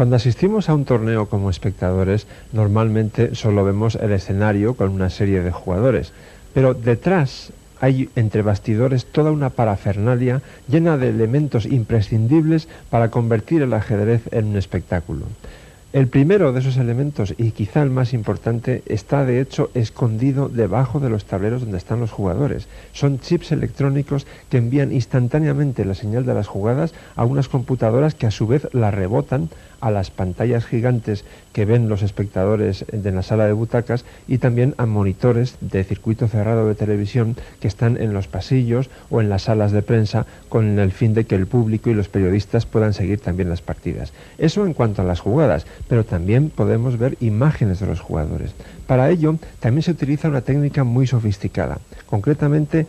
Cuando asistimos a un torneo como espectadores, normalmente solo vemos el escenario con una serie de jugadores, pero detrás hay entre bastidores toda una parafernalia llena de elementos imprescindibles para convertir el ajedrez en un espectáculo. El primero de esos elementos, y quizá el más importante, está de hecho escondido debajo de los tableros donde están los jugadores. Son chips electrónicos que envían instantáneamente la señal de las jugadas a unas computadoras que a su vez la rebotan a las pantallas gigantes que ven los espectadores de la sala de butacas y también a monitores de circuito cerrado de televisión que están en los pasillos o en las salas de prensa con el fin de que el público y los periodistas puedan seguir también las partidas. Eso en cuanto a las jugadas, pero también podemos ver imágenes de los jugadores. Para ello también se utiliza una técnica muy sofisticada, concretamente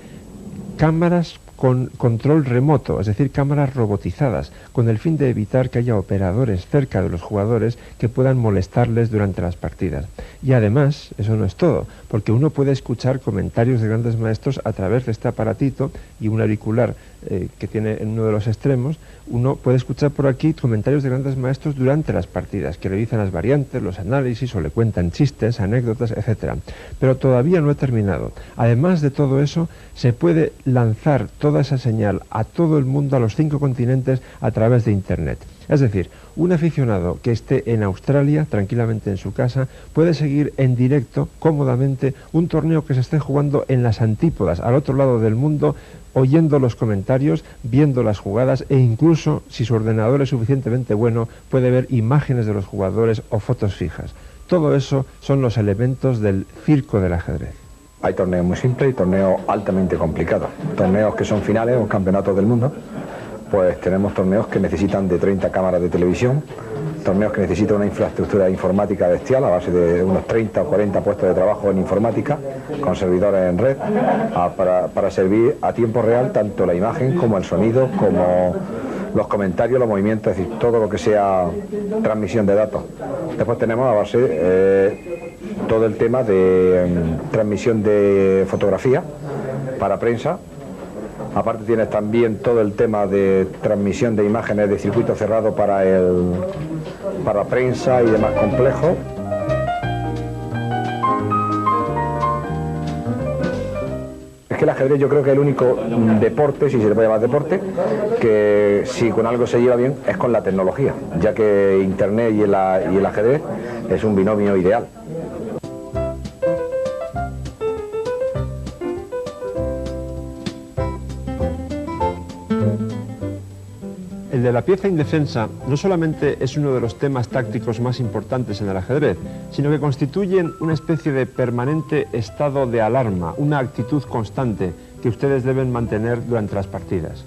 cámaras con control remoto, es decir, cámaras robotizadas, con el fin de evitar que haya operadores cerca de los jugadores que puedan molestarles durante las partidas. Y además, eso no es todo, porque uno puede escuchar comentarios de grandes maestros a través de este aparatito y un auricular que tiene en uno de los extremos. Uno puede escuchar por aquí comentarios de grandes maestros durante las partidas, que realizan las variantes, los análisis o le cuentan chistes, anécdotas, etc. Pero todavía no he terminado. Además de todo eso, se puede lanzar toda esa señal a todo el mundo, a los 5 continentes, a través de Internet. Es decir, un aficionado que esté en Australia, tranquilamente en su casa, puede seguir en directo, cómodamente, un torneo que se esté jugando en las antípodas, al otro lado del mundo, oyendo los comentarios, viendo las jugadas e incluso, si su ordenador es suficientemente bueno, puede ver imágenes de los jugadores o fotos fijas. Todo eso son los elementos del circo del ajedrez. Hay torneos muy simples y torneos altamente complicados. Torneos que son finales o campeonatos del mundo, pues tenemos torneos que necesitan de 30 cámaras de televisión, torneos que necesitan una infraestructura informática bestial a base de unos 30 o 40 puestos de trabajo en informática, con servidores en red, para servir a tiempo real tanto la imagen como el sonido, como los comentarios, los movimientos, es decir, todo lo que sea transmisión de datos. Después tenemos a base todo el tema de transmisión de fotografía para prensa. Aparte tienes también todo el tema de transmisión de imágenes de circuito cerrado para prensa y demás complejos. Es que el ajedrez yo creo que es el único deporte, si se le puede llamar deporte, que si con algo se lleva bien es con la tecnología, ya que Internet y el ajedrez es un binomio ideal. El de la pieza indefensa no solamente es uno de los temas tácticos más importantes en el ajedrez, sino que constituyen una especie de permanente estado de alarma, una actitud constante que ustedes deben mantener durante las partidas.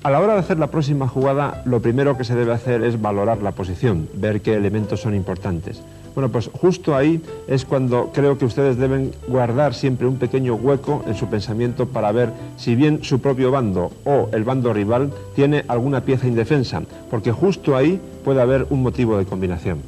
A la hora de hacer la próxima jugada, lo primero que se debe hacer es valorar la posición, ver qué elementos son importantes. Bueno, pues justo ahí es cuando creo que ustedes deben guardar siempre un pequeño hueco en su pensamiento para ver si bien su propio bando o el bando rival tiene alguna pieza indefensa, porque justo ahí puede haber un motivo de combinación.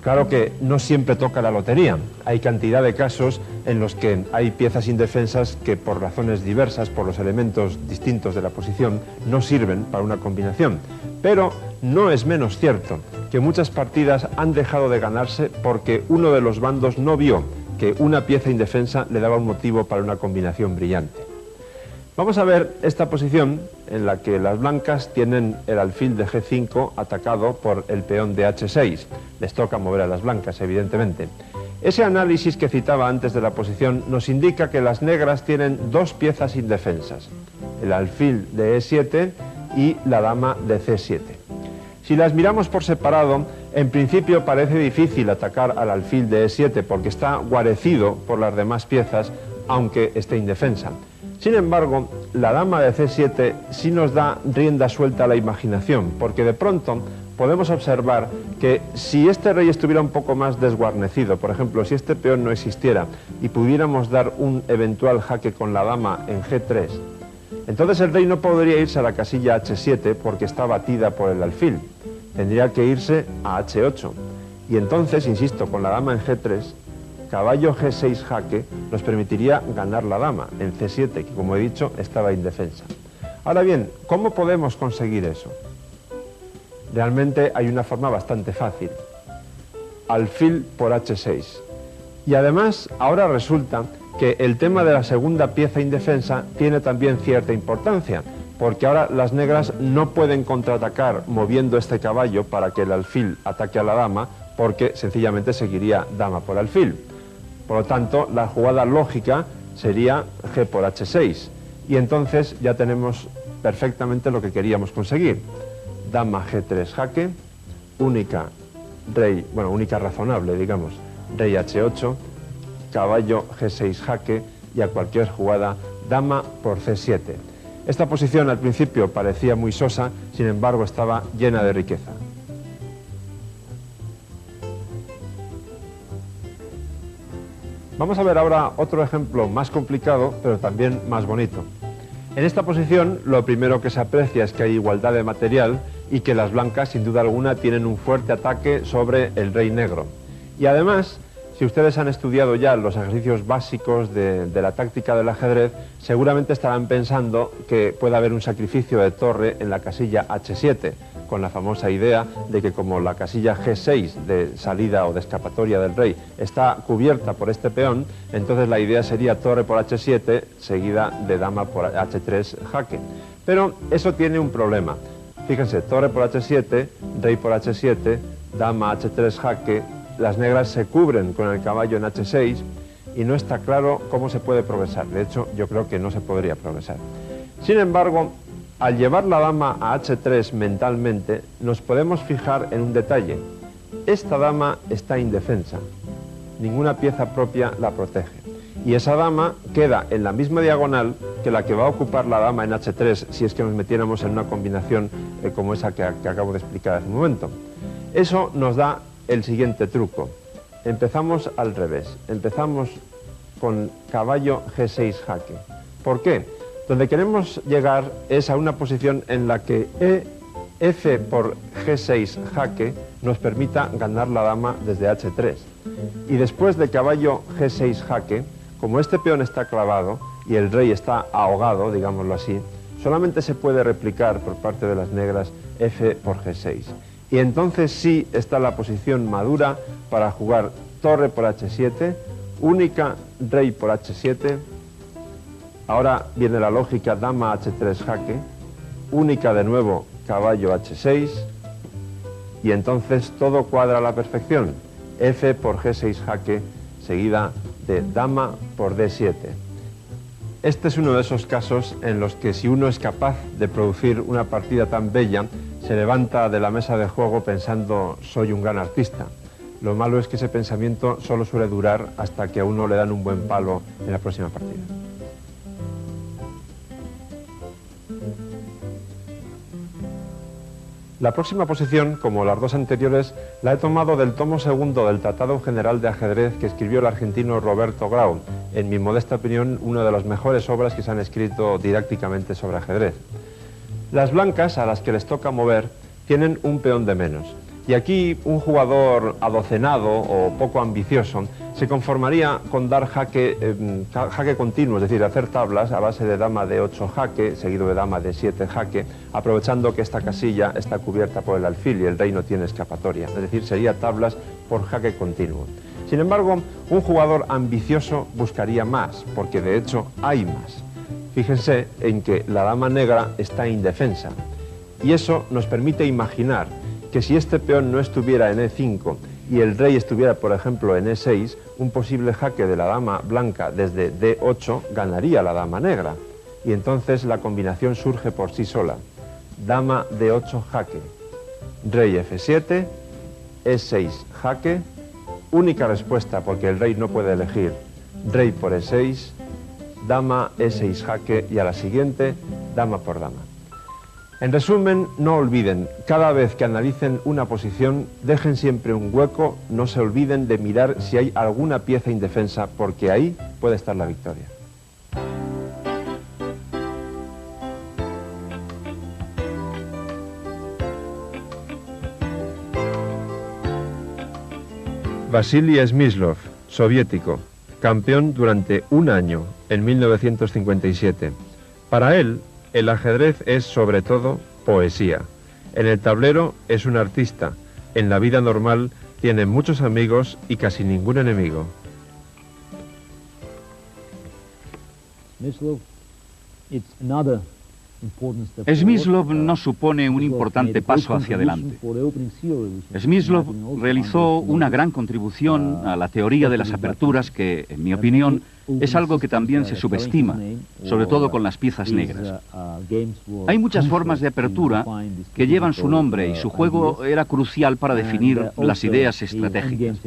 Claro que no siempre toca la lotería. Hay cantidad de casos en los que hay piezas indefensas que por razones diversas, por los elementos distintos de la posición, no sirven para una combinación. Pero no es menos cierto que muchas partidas han dejado de ganarse porque uno de los bandos no vio que una pieza indefensa le daba un motivo para una combinación brillante. Vamos a ver esta posición en la que las blancas tienen el alfil de G5 atacado por el peón de H6. Les toca mover a las blancas, evidentemente. Ese análisis que citaba antes de la posición nos indica que las negras tienen 2 piezas indefensas, el alfil de E7 y la dama de C7. Si las miramos por separado, en principio parece difícil atacar al alfil de E7 porque está guarecido por las demás piezas, aunque esté indefensa. Sin embargo, la dama de C7 sí nos da rienda suelta a la imaginación, porque de pronto podemos observar que si este rey estuviera un poco más desguarnecido, por ejemplo, si este peón no existiera y pudiéramos dar un eventual jaque con la dama en G3, entonces el rey no podría irse a la casilla H7 porque está batida por el alfil. Tendría que irse a H8. Y entonces, insisto, con la dama en G3, caballo G6 jaque nos permitiría ganar la dama en C7, que como he dicho estaba indefensa. Ahora bien, ¿cómo podemos conseguir eso? Realmente hay una forma bastante fácil. Alfil por H6. Y además, ahora resulta que el tema de la segunda pieza indefensa tiene también cierta importancia, porque ahora las negras no pueden contraatacar moviendo este caballo para que el alfil ataque a la dama, porque sencillamente seguiría dama por alfil. Por lo tanto, la jugada lógica sería G por H6, y entonces ya tenemos perfectamente lo que queríamos conseguir. Dama G3 jaque, única rey, bueno, única razonable, digamos, rey H8, caballo G6 jaque y a cualquier jugada dama por C7. Esta posición al principio parecía muy sosa, sin embargo estaba llena de riqueza. Vamos a ver ahora otro ejemplo más complicado, pero también más bonito. En esta posición lo primero que se aprecia es que hay igualdad de material y que las blancas sin duda alguna tienen un fuerte ataque sobre el rey negro. Y además, si ustedes han estudiado ya los ejercicios básicos de la táctica del ajedrez, seguramente estarán pensando que puede haber un sacrificio de torre en la casilla H7, con la famosa idea de que como la casilla G6 de salida o de escapatoria del rey está cubierta por este peón, entonces la idea sería torre por H7 seguida de dama por H3 jaque. Pero eso tiene un problema. Fíjense, torre por H7, rey por H7, dama H3 jaque, las negras se cubren con el caballo en H6 y no está claro cómo se puede progresar. De hecho, yo creo que no se podría progresar. Sin embargo, al llevar la dama a H3 mentalmente, nos podemos fijar en un detalle. Esta dama está indefensa. Ninguna pieza propia la protege. Y esa dama queda en la misma diagonal que la que va a ocupar la dama en H3 si es que nos metiéramos en una combinación como esa que acabo de explicar hace un momento. Eso nos da el siguiente truco. Empezamos al revés. Empezamos con caballo G6 jaque. ¿Por qué? Donde queremos llegar es a una posición en la que F por G6 jaque nos permita ganar la dama desde H3. Y después de caballo G6 jaque, como este peón está clavado y el rey está ahogado, digámoslo así, solamente se puede replicar por parte de las negras F por G6. Y entonces sí está la posición madura para jugar torre por H7, única rey por H7. Ahora viene la lógica dama H3 jaque, única de nuevo caballo H6, y entonces todo cuadra a la perfección. F por G6 jaque, seguida de dama por D7. Este es uno de esos casos en los que si uno es capaz de producir una partida tan bella, se levanta de la mesa de juego pensando soy un gran artista. Lo malo es que ese pensamiento solo suele durar hasta que a uno le dan un buen palo en la próxima partida. La próxima posición, como las dos anteriores, la he tomado del tomo segundo del Tratado General de Ajedrez que escribió el argentino Roberto Grau, en mi modesta opinión, una de las mejores obras que se han escrito didácticamente sobre ajedrez. Las blancas, a las que les toca mover, tienen un peón de menos. Y aquí un jugador adocenado o poco ambicioso se conformaría con dar jaque continuo, es decir, hacer tablas a base de dama de 8 jaque, seguido de dama de 7 jaque, aprovechando que esta casilla está cubierta por el alfil y el rey no tiene escapatoria, es decir, sería tablas por jaque continuo. Sin embargo, un jugador ambicioso buscaría más, porque de hecho hay más. Fíjense en que la dama negra está indefensa, y eso nos permite imaginar que si este peón no estuviera en E5 y el rey estuviera, por ejemplo, en E6, un posible jaque de la dama blanca desde D8 ganaría la dama negra. Y entonces la combinación surge por sí sola. Dama D8 jaque, rey F7, E6 jaque, única respuesta porque el rey no puede elegir, rey por E6, dama E6 jaque y a la siguiente, dama por dama. En resumen, no olviden, cada vez que analicen una posición, dejen siempre un hueco, no se olviden de mirar si hay alguna pieza indefensa, porque ahí puede estar la victoria. Vasily Smyslov, soviético, campeón durante un año, en 1957. Para él, el ajedrez es, sobre todo, poesía. En el tablero es un artista. En la vida normal tiene muchos amigos y casi ningún enemigo. Smyslov no supone un importante paso hacia adelante. Smyslov realizó una gran contribución a la teoría de las aperturas que, en mi opinión, es algo que también se subestima, sobre todo con las piezas negras. Hay muchas formas de apertura que llevan su nombre y su juego era crucial para definir las ideas estratégicas.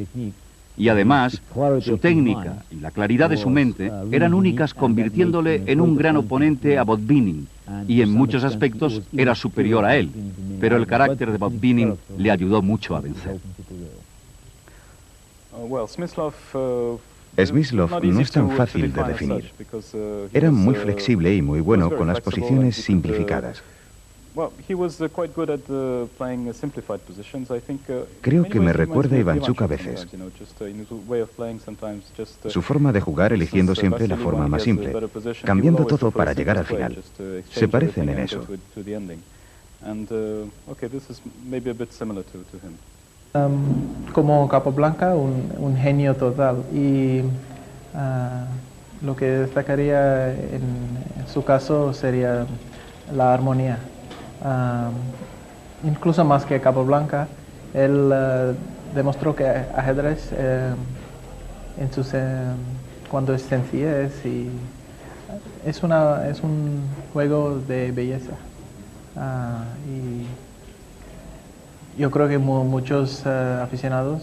Y además, su técnica y la claridad de su mente eran únicas, convirtiéndole en un gran oponente a Botvinnik, y en muchos aspectos era superior a él, pero el carácter de Botvinnik le ayudó mucho a vencer. Smyslov no es tan fácil de definir. Era muy flexible y muy bueno con las posiciones simplificadas. Creo que me recuerda a Ivanchuk a veces. Su forma de jugar eligiendo siempre la forma más simple, cambiando todo para llegar al final. Se parecen en eso. Como Capablanca, un genio total. Y lo que destacaría en su caso sería la armonía. Incluso más que Capablanca, él demostró que ajedrez cuando es sencillez y es un juego de belleza. Y yo creo que muchos aficionados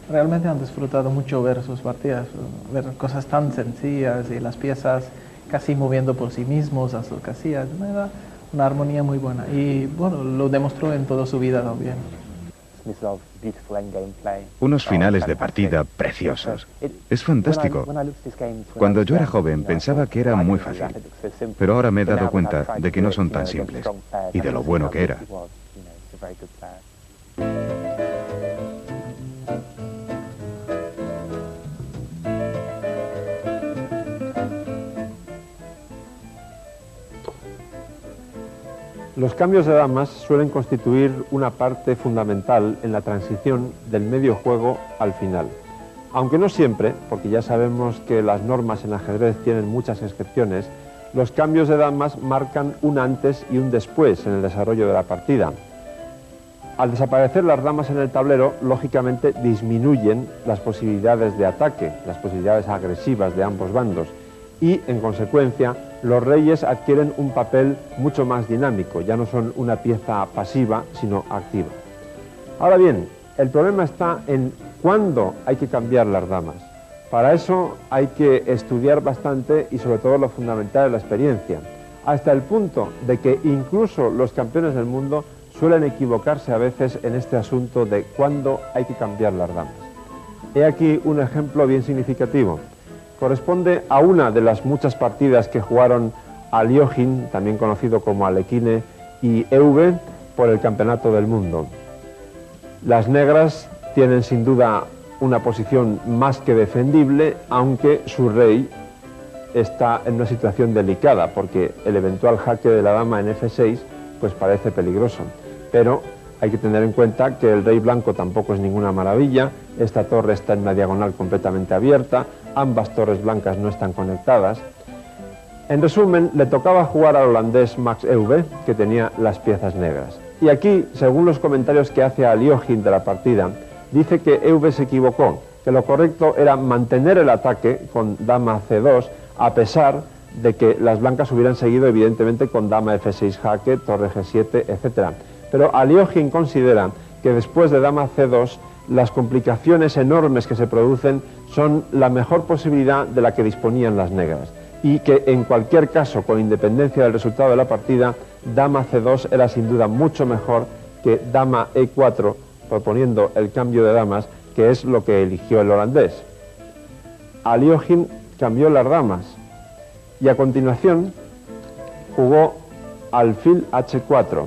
realmente han disfrutado mucho ver sus partidas, ver cosas tan sencillas y las piezas casi moviendo por sí mismos a sus casillas. Una armonía muy buena y bueno, lo demostró en toda su vida también. Unos finales de partida preciosos. Es fantástico. Cuando yo era joven pensaba que era muy fácil, pero ahora me he dado cuenta de que no son tan simples y de lo bueno que era. Los cambios de damas suelen constituir una parte fundamental en la transición del medio juego al final. Aunque no siempre, porque ya sabemos que las normas en ajedrez tienen muchas excepciones, los cambios de damas marcan un antes y un después en el desarrollo de la partida. Al desaparecer las damas en el tablero, lógicamente disminuyen las posibilidades de ataque, las posibilidades agresivas de ambos bandos, y, en consecuencia, los reyes adquieren un papel mucho más dinámico, ya no son una pieza pasiva, sino activa. Ahora bien, el problema está en cuándo hay que cambiar las damas. Para eso hay que estudiar bastante y sobre todo lo fundamental es la experiencia, hasta el punto de que incluso los campeones del mundo suelen equivocarse a veces en este asunto de cuándo hay que cambiar las damas. He aquí un ejemplo bien significativo. Corresponde a una de las muchas partidas que jugaron Alyoshin, también conocido como Alekhine, y Euwe por el Campeonato del Mundo. Las negras tienen sin duda una posición más que defendible, aunque su rey está en una situación delicada, porque el eventual jaque de la dama en F6 pues parece peligroso. Pero hay que tener en cuenta que el rey blanco tampoco es ninguna maravilla, esta torre está en una diagonal completamente abierta, ambas torres blancas no están conectadas. En resumen, le tocaba jugar al holandés Max Euwe, que tenía las piezas negras. Y aquí, según los comentarios que hace Alyoshin de la partida, dice que Euwe se equivocó, que lo correcto era mantener el ataque con dama C2, a pesar de que las blancas hubieran seguido evidentemente con dama F6 jaque, torre G7, etc. Pero Alyoshin considera que después de dama C2, las complicaciones enormes que se producen son la mejor posibilidad de la que disponían las negras, y que en cualquier caso, con independencia del resultado de la partida, dama C2 era sin duda mucho mejor que dama E4, proponiendo el cambio de damas, que es lo que eligió el holandés. Alyoshin cambió las damas y a continuación jugó alfil H4.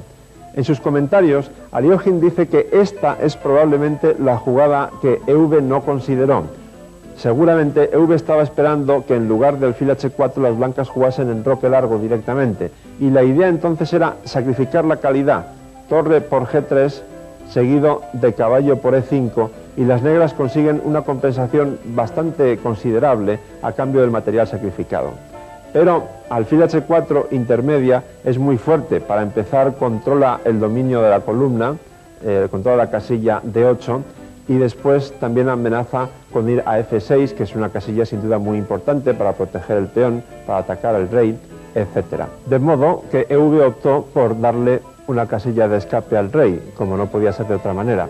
En sus comentarios, Alyoshin dice que esta es probablemente la jugada que Euwe no consideró. Seguramente EV estaba esperando que en lugar del alfil H4 las blancas jugasen en roque largo directamente, y la idea entonces era sacrificar la calidad, torre por G3 seguido de caballo por E5, y las negras consiguen una compensación bastante considerable a cambio del material sacrificado. Pero alfil H4 intermedia es muy fuerte. Para empezar, controla el dominio de la columna, controla la casilla D8, y después también amenaza con ir a F6, que es una casilla sin duda muy importante para proteger el peón, para atacar al rey, etc. De modo que EV optó por darle una casilla de escape al rey, como no podía ser de otra manera.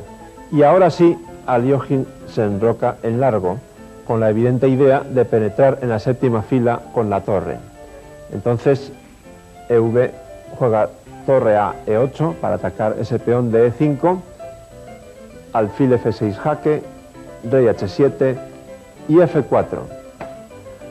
Y ahora sí, Aliógin se enroca en largo, con la evidente idea de penetrar en la séptima fila con la torre. Entonces, EV juega torre a E8 para atacar ese peón de E5, alfil F6 jaque, rey H7 y F4.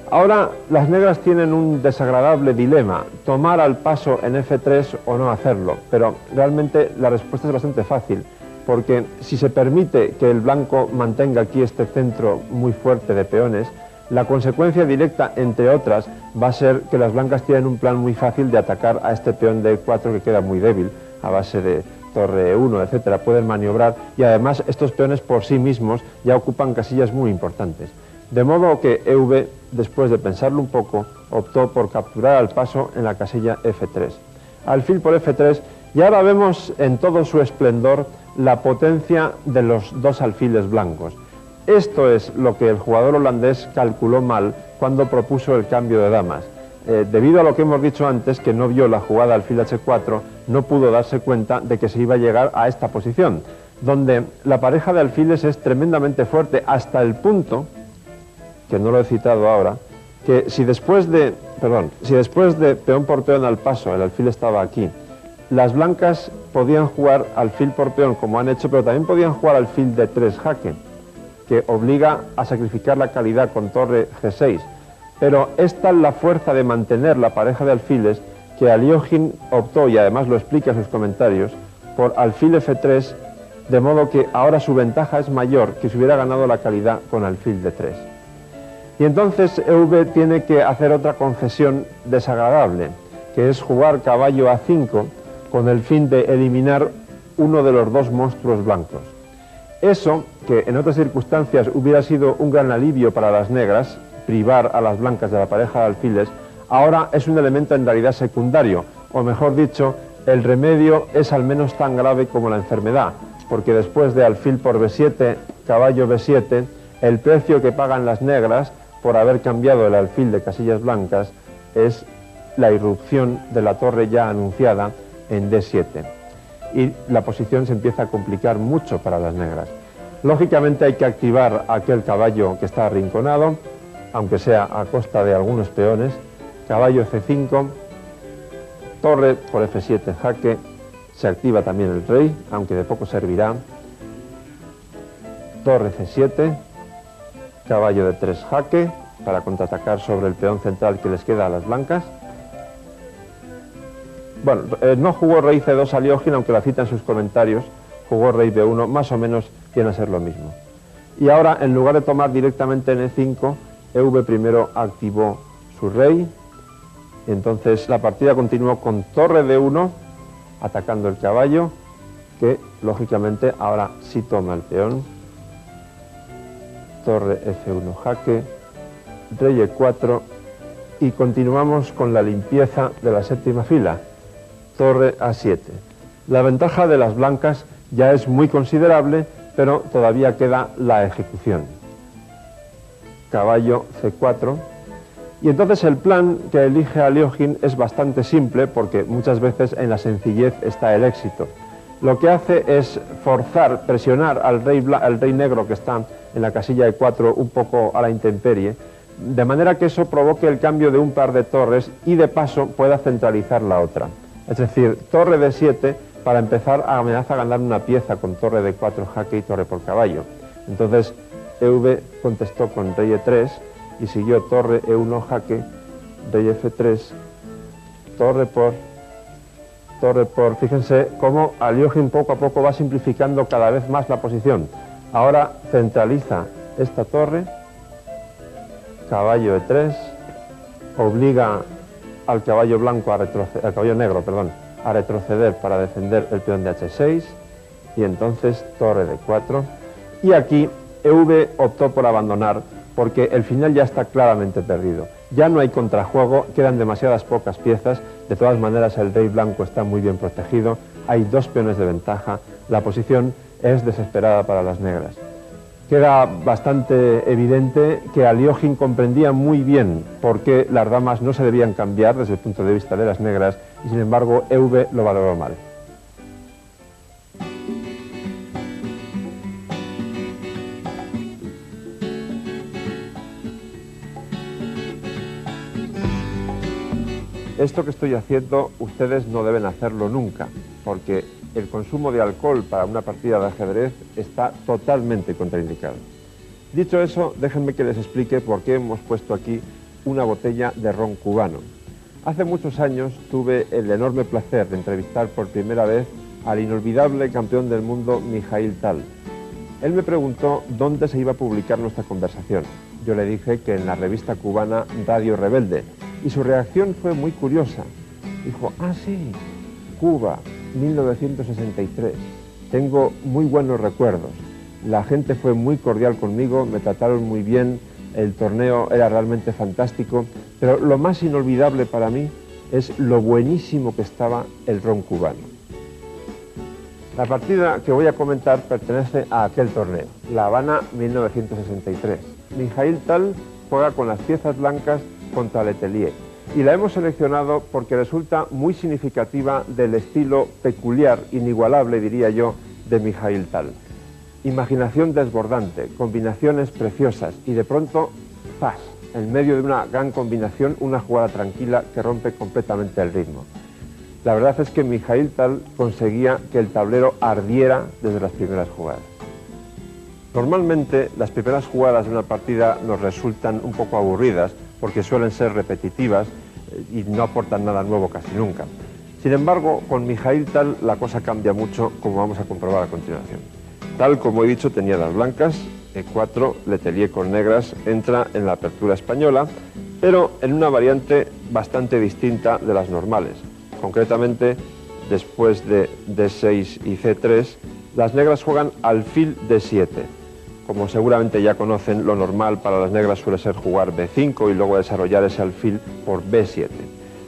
Ahora las negras tienen un desagradable dilema, tomar al paso en F3 o no hacerlo, pero realmente la respuesta es bastante fácil, porque si se permite que el blanco mantenga aquí este centro muy fuerte de peones, la consecuencia directa, entre otras, va a ser que las blancas tienen un plan muy fácil de atacar a este peón de E4 que queda muy débil, a base de torre E1, etcétera, pueden maniobrar, y además estos peones por sí mismos ya ocupan casillas muy importantes. De modo que EV, después de pensarlo un poco, optó por capturar al paso en la casilla F3. Alfil por F3, y ahora vemos en todo su esplendor la potencia de los dos alfiles blancos. Esto es lo que el jugador holandés calculó mal cuando propuso el cambio de damas. Debido a lo que hemos dicho antes, que no vio la jugada alfil H4, no pudo darse cuenta de que se iba a llegar a esta posición, donde la pareja de alfiles es tremendamente fuerte, hasta el punto, que no lo he citado ahora, que si después de peón por peón al paso, el alfil estaba aquí, las blancas podían jugar alfil por peón como han hecho, pero también podían jugar alfil de 3 jaque, que obliga a sacrificar la calidad con torre G6. Pero es tal la fuerza de mantener la pareja de alfiles que Aliógin optó, y además lo explica en sus comentarios, por alfil F3, de modo que ahora su ventaja es mayor que si hubiera ganado la calidad con alfil de 3. Y entonces EV tiene que hacer otra concesión desagradable, que es jugar caballo A5 con el fin de eliminar uno de los dos monstruos blancos. Eso, que en otras circunstancias hubiera sido un gran alivio para las negras, privar a las blancas de la pareja de alfiles, ahora es un elemento en realidad secundario, o mejor dicho, el remedio es al menos tan grave como la enfermedad, porque después de alfil por B7, caballo B7, el precio que pagan las negras por haber cambiado el alfil de casillas blancas es la irrupción de la torre ya anunciada en D7. Y la posición se empieza a complicar mucho para las negras. Lógicamente hay que activar aquel caballo que está arrinconado, aunque sea a costa de algunos peones. Caballo C5, torre por F7 jaque, se activa también el rey, aunque de poco servirá. Torre C7, caballo de 3 jaque, para contraatacar sobre el peón central que les queda a las blancas. Bueno, no jugó rey C2 Aliógin, aunque la cita en sus comentarios, jugó rey B1, más o menos viene a ser lo mismo. Y ahora, en lugar de tomar directamente en E5, EV primero activó su rey, y entonces la partida continuó con torre D1, atacando el caballo, que lógicamente ahora sí toma el peón. Torre F1 jaque, rey E4, y continuamos con la limpieza de la séptima fila. Torre A7. La ventaja de las blancas ya es muy considerable, pero todavía queda la ejecución. Caballo C4. Y entonces el plan que elige Aliógin es bastante simple, porque muchas veces en la sencillez está el éxito. Lo que hace es forzar, presionar al rey negro que está en la casilla E4 un poco a la intemperie, de manera que eso provoque el cambio de un par de torres y de paso pueda centralizar la otra. Es decir, torre D7 para empezar amenaza ganar una pieza con torre D4 jaque y torre por caballo. Entonces EV contestó con rey E3 y siguió torre E1 jaque, rey F3, torre por... Fíjense cómo Aliógin poco a poco va simplificando cada vez más la posición. Ahora centraliza esta torre caballo E3, obliga al caballo blanco al caballo negro, perdón, a retroceder para defender el peón de H6, y entonces torre de 4. Y aquí EV optó por abandonar porque el final ya está claramente perdido. Ya no hay contrajuego, quedan demasiadas pocas piezas, de todas maneras el rey blanco está muy bien protegido, hay 2 peones de ventaja, la posición es desesperada para las negras. Queda bastante evidente que Alyoshin comprendía muy bien por qué las damas no se debían cambiar desde el punto de vista de las negras, y sin embargo EV lo valoró mal. Esto que estoy haciendo, ustedes no deben hacerlo nunca, porque el consumo de alcohol para una partida de ajedrez está totalmente contraindicado. Dicho eso, déjenme que les explique por qué hemos puesto aquí una botella de ron cubano. Hace muchos años tuve el enorme placer de entrevistar por primera vez al inolvidable campeón del mundo Mikhail Tal. Él me preguntó dónde se iba a publicar nuestra conversación. Yo le dije que en la revista cubana Radio Rebelde, y su reacción fue muy curiosa. Dijo, ah sí, Cuba, 1963, tengo muy buenos recuerdos. La gente fue muy cordial conmigo, me trataron muy bien, el torneo era realmente fantástico, pero lo más inolvidable para mí es lo buenísimo que estaba el ron cubano. La partida que voy a comentar pertenece a aquel torneo, La Habana 1963. Mikhail Tal juega con las piezas blancas contra Letelier, y la hemos seleccionado porque resulta muy significativa del estilo peculiar, inigualable diría yo, de Mikhail Tal. Imaginación desbordante, combinaciones preciosas y de pronto, ¡zas!, en medio de una gran combinación, una jugada tranquila que rompe completamente el ritmo. La verdad es que Mikhail Tal conseguía que el tablero ardiera desde las primeras jugadas. Normalmente las primeras jugadas de una partida nos resultan un poco aburridas porque suelen ser repetitivas y no aportan nada nuevo casi nunca. Sin embargo, con Mikhail Tal la cosa cambia mucho, como vamos a comprobar a continuación. Tal, como he dicho, tenía las blancas, E4, Letelier con negras, entra en la apertura española, pero en una variante bastante distinta de las normales. Concretamente, después de D6 y C3, las negras juegan alfil D7. Como seguramente ya conocen, lo normal para las negras suele ser jugar B5 y luego desarrollar ese alfil por B7.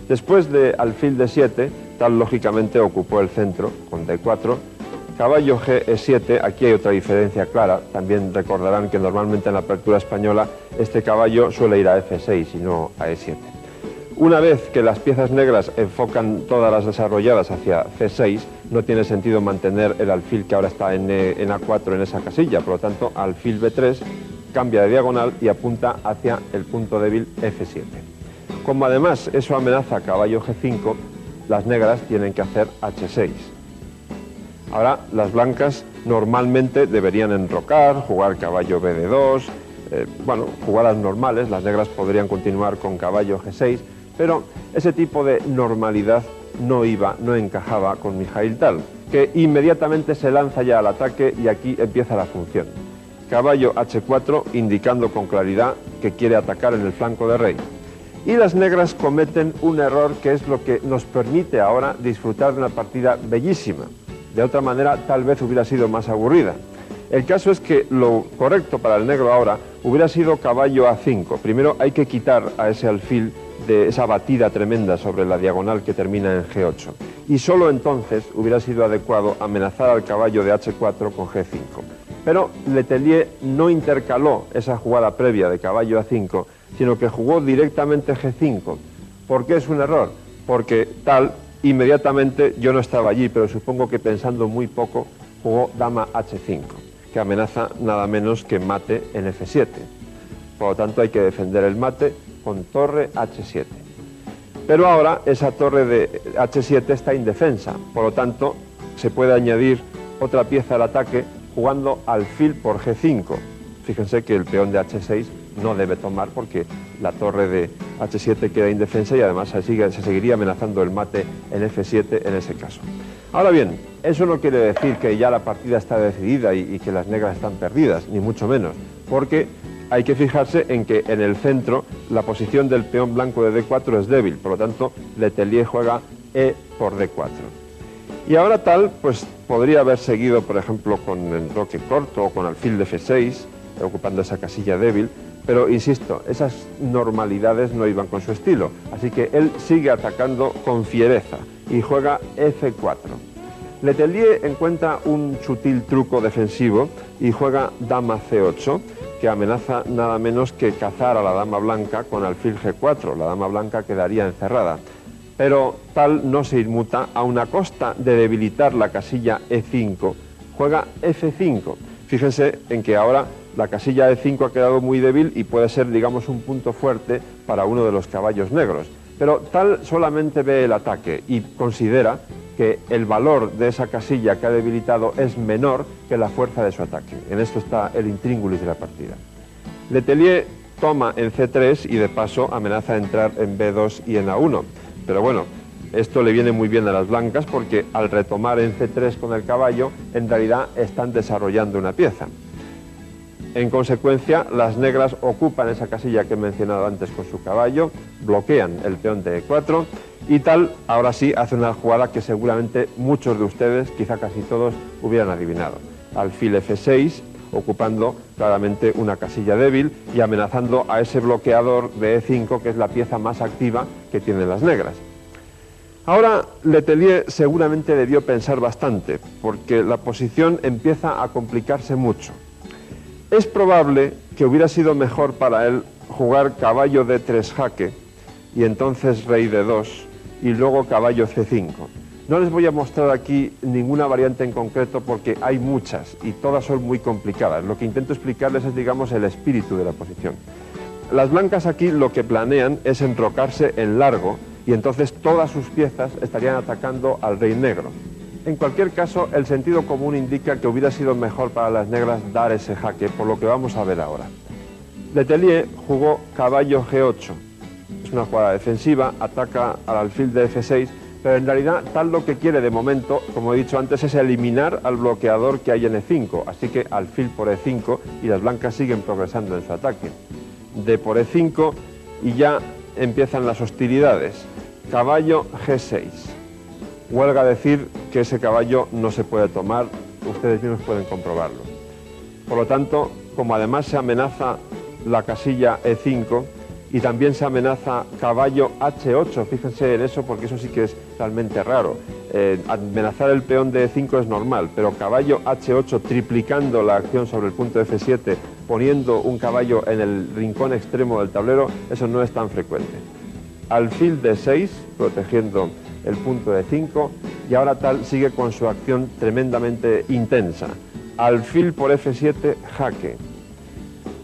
Después de alfil D7, Tal lógicamente ocupó el centro con D4. Caballo G, E7, aquí hay otra diferencia clara. También recordarán que normalmente en la apertura española este caballo suele ir a F6 y no a E7. Una vez que las piezas negras enfocan todas las desarrolladas hacia C6, no tiene sentido mantener el alfil que ahora está en A4 en esa casilla, por lo tanto, alfil B3 cambia de diagonal y apunta hacia el punto débil F7. Como además eso amenaza caballo G5, las negras tienen que hacer H6. Ahora, las blancas normalmente deberían enrocar, jugar caballo BD2, bueno, jugadas normales, las negras podrían continuar con caballo G6, pero ese tipo de normalidad no encajaba con Mikhail Tal, que inmediatamente se lanza ya al ataque y aquí empieza la función. Caballo H4 indicando con claridad que quiere atacar en el flanco de rey. Y las negras cometen un error que es lo que nos permite ahora disfrutar de una partida bellísima. De otra manera tal vez hubiera sido más aburrida. El caso es que lo correcto para el negro ahora hubiera sido caballo A5. Primero hay que quitar a ese alfil de esa batida tremenda sobre la diagonal que termina en G8. Y solo entonces hubiera sido adecuado amenazar al caballo de H4 con G5. Pero Letelier no intercaló esa jugada previa de caballo A5, sino que jugó directamente G5. ¿Por qué es un error? Porque Tal, inmediatamente, yo no estaba allí, pero supongo que pensando muy poco, jugó dama H5, que amenaza nada menos que mate en F7. Por lo tanto, hay que defender el mate con torre H7. Pero ahora esa torre de H7 está indefensa, por lo tanto se puede añadir otra pieza al ataque jugando alfil por G5. Fíjense que el peón de H6 no debe tomar porque la torre de H7 queda indefensa y además se seguiría amenazando el mate en F7 en ese caso. Ahora bien, eso no quiere decir que ya la partida está decidida y que las negras están perdidas, ni mucho menos, porque hay que fijarse en que en el centro la posición del peón blanco de D4 es débil, por lo tanto Letelier juega E por D4. Y ahora tal, pues podría haber seguido, por ejemplo, con enroque corto o con alfil de F6, ocupando esa casilla débil, pero insisto, esas normalidades no iban con su estilo, así que él sigue atacando con fiereza y juega F4. Letelier encuentra un sutil truco defensivo y juega dama C8, que amenaza nada menos que cazar a la dama blanca con alfil G4, la dama blanca quedaría encerrada. Pero tal no se inmuta, aun a costa de debilitar la casilla E5, juega F5. Fíjense en que ahora la casilla E5 ha quedado muy débil y puede ser, digamos, un punto fuerte para uno de los caballos negros. Pero tal solamente ve el ataque y considera que el valor de esa casilla que ha debilitado es menor que la fuerza de su ataque. En esto está el intríngulis de la partida. Letelier toma en C3 y de paso amenaza a entrar en B2 y en A1. Pero bueno, esto le viene muy bien a las blancas porque al retomar en C3 con el caballo, en realidad están desarrollando una pieza. En consecuencia, las negras ocupan esa casilla que he mencionado antes con su caballo, bloquean el peón de E4 y tal, ahora sí, hace una jugada que seguramente muchos de ustedes, quizá casi todos, hubieran adivinado. Alfil F6, ocupando claramente una casilla débil y amenazando a ese bloqueador de E5, que es la pieza más activa que tienen las negras. Ahora Letelier seguramente debió pensar bastante, porque la posición empieza a complicarse mucho. Es probable que hubiera sido mejor para él jugar caballo D3 jaque y entonces rey D2 y luego caballo C5. No les voy a mostrar aquí ninguna variante en concreto porque hay muchas y todas son muy complicadas. Lo que intento explicarles es, digamos, el espíritu de la posición. Las blancas aquí lo que planean es enrocarse en largo y entonces todas sus piezas estarían atacando al rey negro. En cualquier caso, el sentido común indica que hubiera sido mejor para las negras dar ese jaque, por lo que vamos a ver ahora. Letelier jugó caballo G8. Es una jugada defensiva, ataca al alfil de F6, pero en realidad tal lo que quiere de momento, como he dicho antes, es eliminar al bloqueador que hay en E5, así que alfil por E5 y las blancas siguen progresando en su ataque. D por E5 y ya empiezan las hostilidades. Caballo G6. Huelga decir que ese caballo no se puede tomar, ustedes mismos pueden comprobarlo. Por lo tanto, como además se amenaza la casilla E5 y también se amenaza caballo H8, fíjense en eso porque eso sí que es realmente raro. Amenazar el peón de E5 es normal, pero caballo H8 triplicando la acción sobre el punto F7, poniendo un caballo en el rincón extremo del tablero, eso no es tan frecuente. Alfil D6, protegiendo el punto de 5 y ahora tal sigue con su acción tremendamente intensa. Alfil por F7, jaque.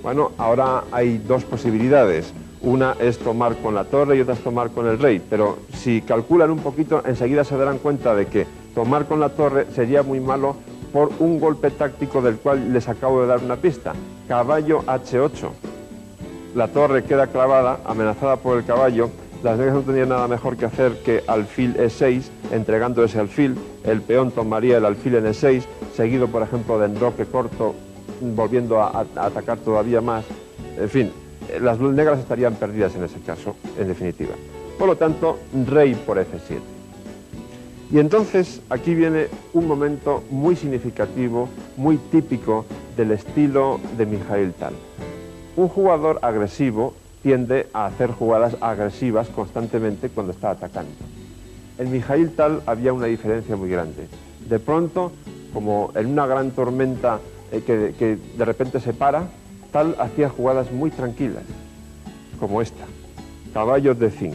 Bueno, ahora hay dos posibilidades. Una es tomar con la torre y otra es tomar con el rey, pero si calculan un poquito enseguida se darán cuenta de que tomar con la torre sería muy malo por un golpe táctico del cual les acabo de dar una pista. Caballo H8. La torre queda clavada, amenazada por el caballo. Las negras no tendrían nada mejor que hacer que alfil E6, entregando ese alfil, el peón tomaría el alfil en E6, seguido por ejemplo de enroque corto, volviendo a atacar todavía más. En fin, las negras estarían perdidas en ese caso, en definitiva. Por lo tanto, rey por F7. Y entonces aquí viene un momento muy significativo, muy típico del estilo de Mikhail Tal. Un jugador agresivo tiende a hacer jugadas agresivas constantemente cuando está atacando. En Mikhail Tal había una diferencia muy grande. De pronto, como en una gran tormenta que de repente se para, Tal hacía jugadas muy tranquilas, como esta, caballo D5.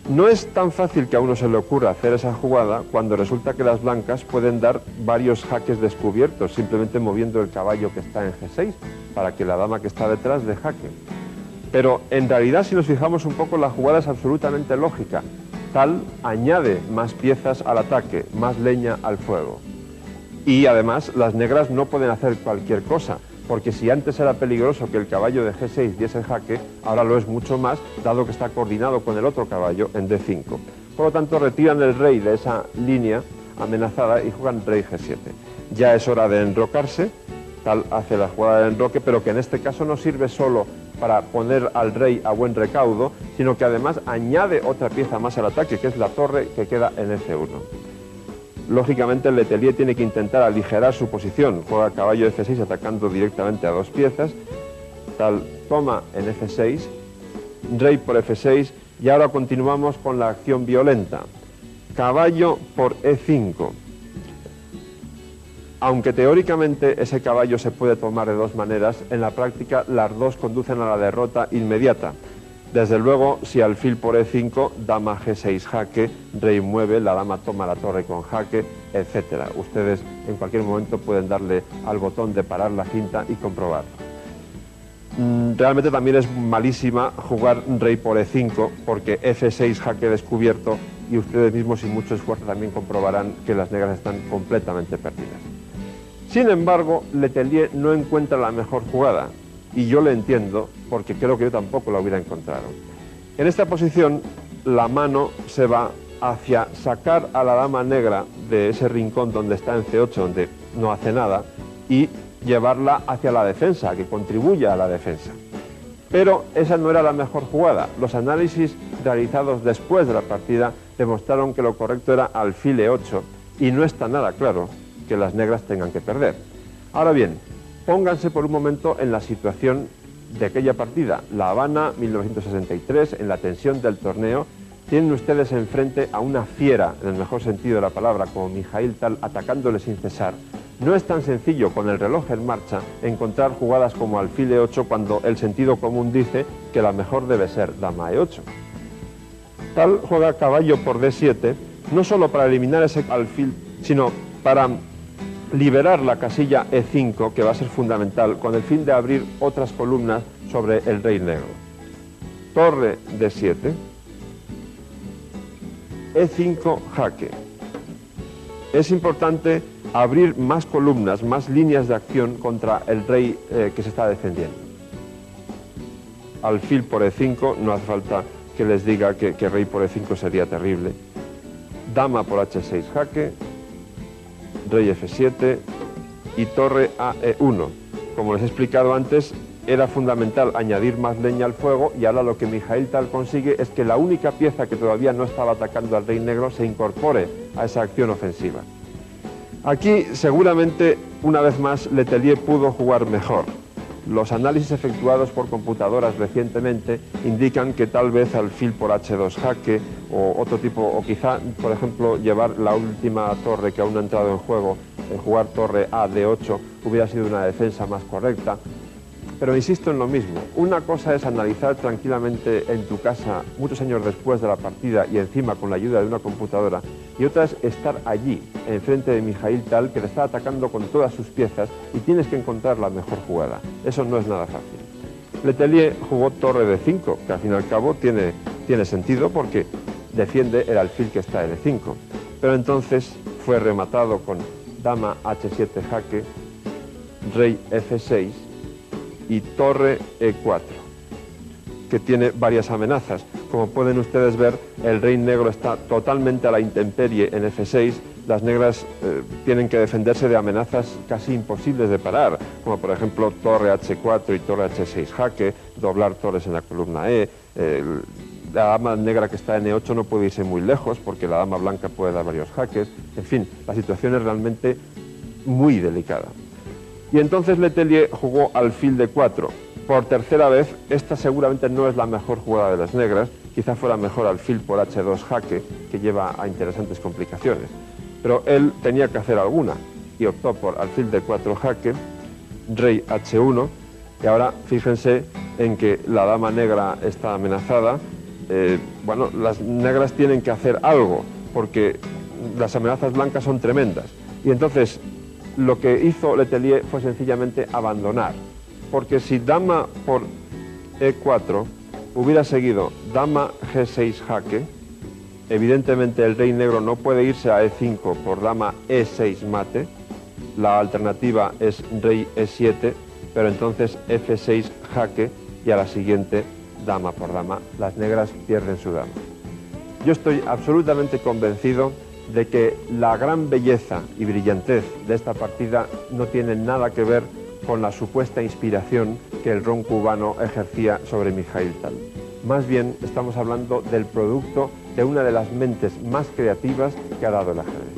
No es tan fácil que a uno se le ocurra hacer esa jugada cuando resulta que las blancas pueden dar varios jaques descubiertos, simplemente moviendo el caballo que está en G6, para que la dama que está detrás dé jaque. Pero en realidad, si nos fijamos un poco, la jugada es absolutamente lógica. Tal añade más piezas al ataque, más leña al fuego. Y además, las negras no pueden hacer cualquier cosa, porque si antes era peligroso que el caballo de G6 diese jaque, ahora lo es mucho más, dado que está coordinado con el otro caballo en D5. Por lo tanto, retiran el rey de esa línea amenazada y juegan rey G7. Ya es hora de enrocarse, tal hace la jugada del enroque, pero que en este caso no sirve solo para poner al rey a buen recaudo, sino que además añade otra pieza más al ataque, que es la torre que queda en F1. Lógicamente el Letelier tiene que intentar aligerar su posición, juega caballo F6 atacando directamente a dos piezas, tal toma en F6, rey por F6 y ahora continuamos con la acción violenta, caballo por E5. Aunque teóricamente ese caballo se puede tomar de dos maneras, en la práctica las dos conducen a la derrota inmediata. Desde luego, si alfil por E5, dama G6 jaque, rey mueve, la dama toma la torre con jaque, etc. Ustedes en cualquier momento pueden darle al botón de parar la cinta y comprobarlo. Realmente también es malísima jugar rey por E5, porque F6 jaque descubierto y ustedes mismos sin mucho esfuerzo también comprobarán que las negras están completamente perdidas. Sin embargo, Letelier no encuentra la mejor jugada, y yo le entiendo, porque creo que yo tampoco la hubiera encontrado. En esta posición, la mano se va hacia sacar a la dama negra de ese rincón donde está en C8, donde no hace nada, y llevarla hacia la defensa, que contribuya a la defensa. Pero esa no era la mejor jugada. Los análisis realizados después de la partida demostraron que lo correcto era alfil E8, y no está nada claro que las negras tengan que perder. Ahora bien, pónganse por un momento en la situación de aquella partida. La Habana, 1963, en la tensión del torneo, tienen ustedes enfrente a una fiera, en el mejor sentido de la palabra, como Mikhail Tal, atacándole sin cesar. No es tan sencillo, con el reloj en marcha, encontrar jugadas como alfil E8 cuando el sentido común dice que la mejor debe ser dama E8. Tal juega caballo por D7, no solo para eliminar ese alfil, sino para liberar la casilla E5, que va a ser fundamental, con el fin de abrir otras columnas sobre el rey negro. Torre D7, E5 jaque. Es importante abrir más columnas, más líneas de acción contra el rey que se está defendiendo. Alfil por E5, no hace falta que les diga que rey por E5 sería terrible. Dama por H6 jaque, rey F7 y torre a E1. Como les he explicado antes, era fundamental añadir más leña al fuego y ahora lo que Mikhail Tal consigue es que la única pieza que todavía no estaba atacando al rey negro se incorpore a esa acción ofensiva. Aquí seguramente una vez más Letelier pudo jugar mejor. Los análisis efectuados por computadoras recientemente indican que tal vez alfil por H2 jaque o otro tipo, o quizá, por ejemplo, llevar la última torre que aún no ha entrado en juego, jugar torre A D8, hubiera sido una defensa más correcta. Pero insisto en lo mismo, una cosa es analizar tranquilamente en tu casa muchos años después de la partida y encima con la ayuda de una computadora, y otra es estar allí, enfrente de Mikhail Tal, que te está atacando con todas sus piezas y tienes que encontrar la mejor jugada. Eso no es nada fácil. Letelier jugó torre D5, que al fin y al cabo tiene sentido porque defiende el alfil que está en E5. Pero entonces fue rematado con dama H7 jaque, rey F6, y torre E4, que tiene varias amenazas. Como pueden ustedes ver, el rey negro está totalmente a la intemperie en F6, las negras tienen que defenderse de amenazas casi imposibles de parar, como por ejemplo torre H4 y torre H6 jaque, doblar torres en la columna E, la dama negra que está en E8 no puede irse muy lejos porque la dama blanca puede dar varios jaques, en fin, la situación es realmente muy delicada. Y entonces Letelier jugó alfil D4. Por tercera vez, esta seguramente no es la mejor jugada de las negras, quizá fuera mejor alfil por H2 jaque, que lleva a interesantes complicaciones. Pero él tenía que hacer alguna, y optó por alfil D4 jaque, rey H1, y ahora fíjense en que la dama negra está amenazada. Bueno, las negras tienen que hacer algo, porque las amenazas blancas son tremendas. Y entonces lo que hizo Letelier fue sencillamente abandonar, porque si dama por E4 hubiera seguido dama G6 jaque, evidentemente el rey negro no puede irse a E5 por dama E6 mate, la alternativa es rey E7, pero entonces F6 jaque y a la siguiente dama por dama, las negras pierden su dama. Yo estoy absolutamente convencido de que la gran belleza y brillantez de esta partida no tiene nada que ver con la supuesta inspiración que el ron cubano ejercía sobre Mikhail Tal. Más bien estamos hablando del producto de una de las mentes más creativas que ha dado el ajedrez.